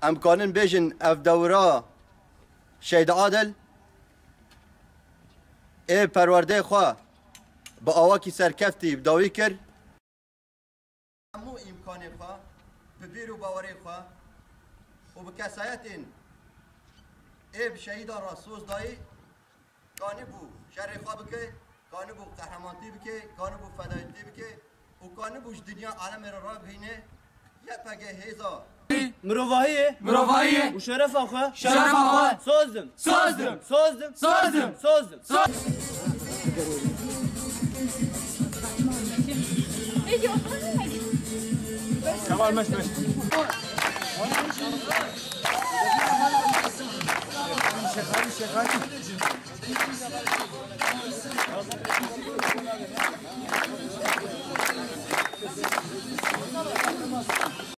امکانن بیشن اف دورا شهید عادل ای پرورده خواه با آواکی سرکفتی داوی کرد همو امکانی خواه ببیر و باوری خواه و بکسایت این ای شهید راسوس دایی کانی بو شر خواه بکه کانی بو قهرمانتی بکه کانی بو فدایتی بکه و کانی بوش دنیا عالم را بینه یه پگه هیزا مرواییه و شرف آخه سازدم Tamam مش شغال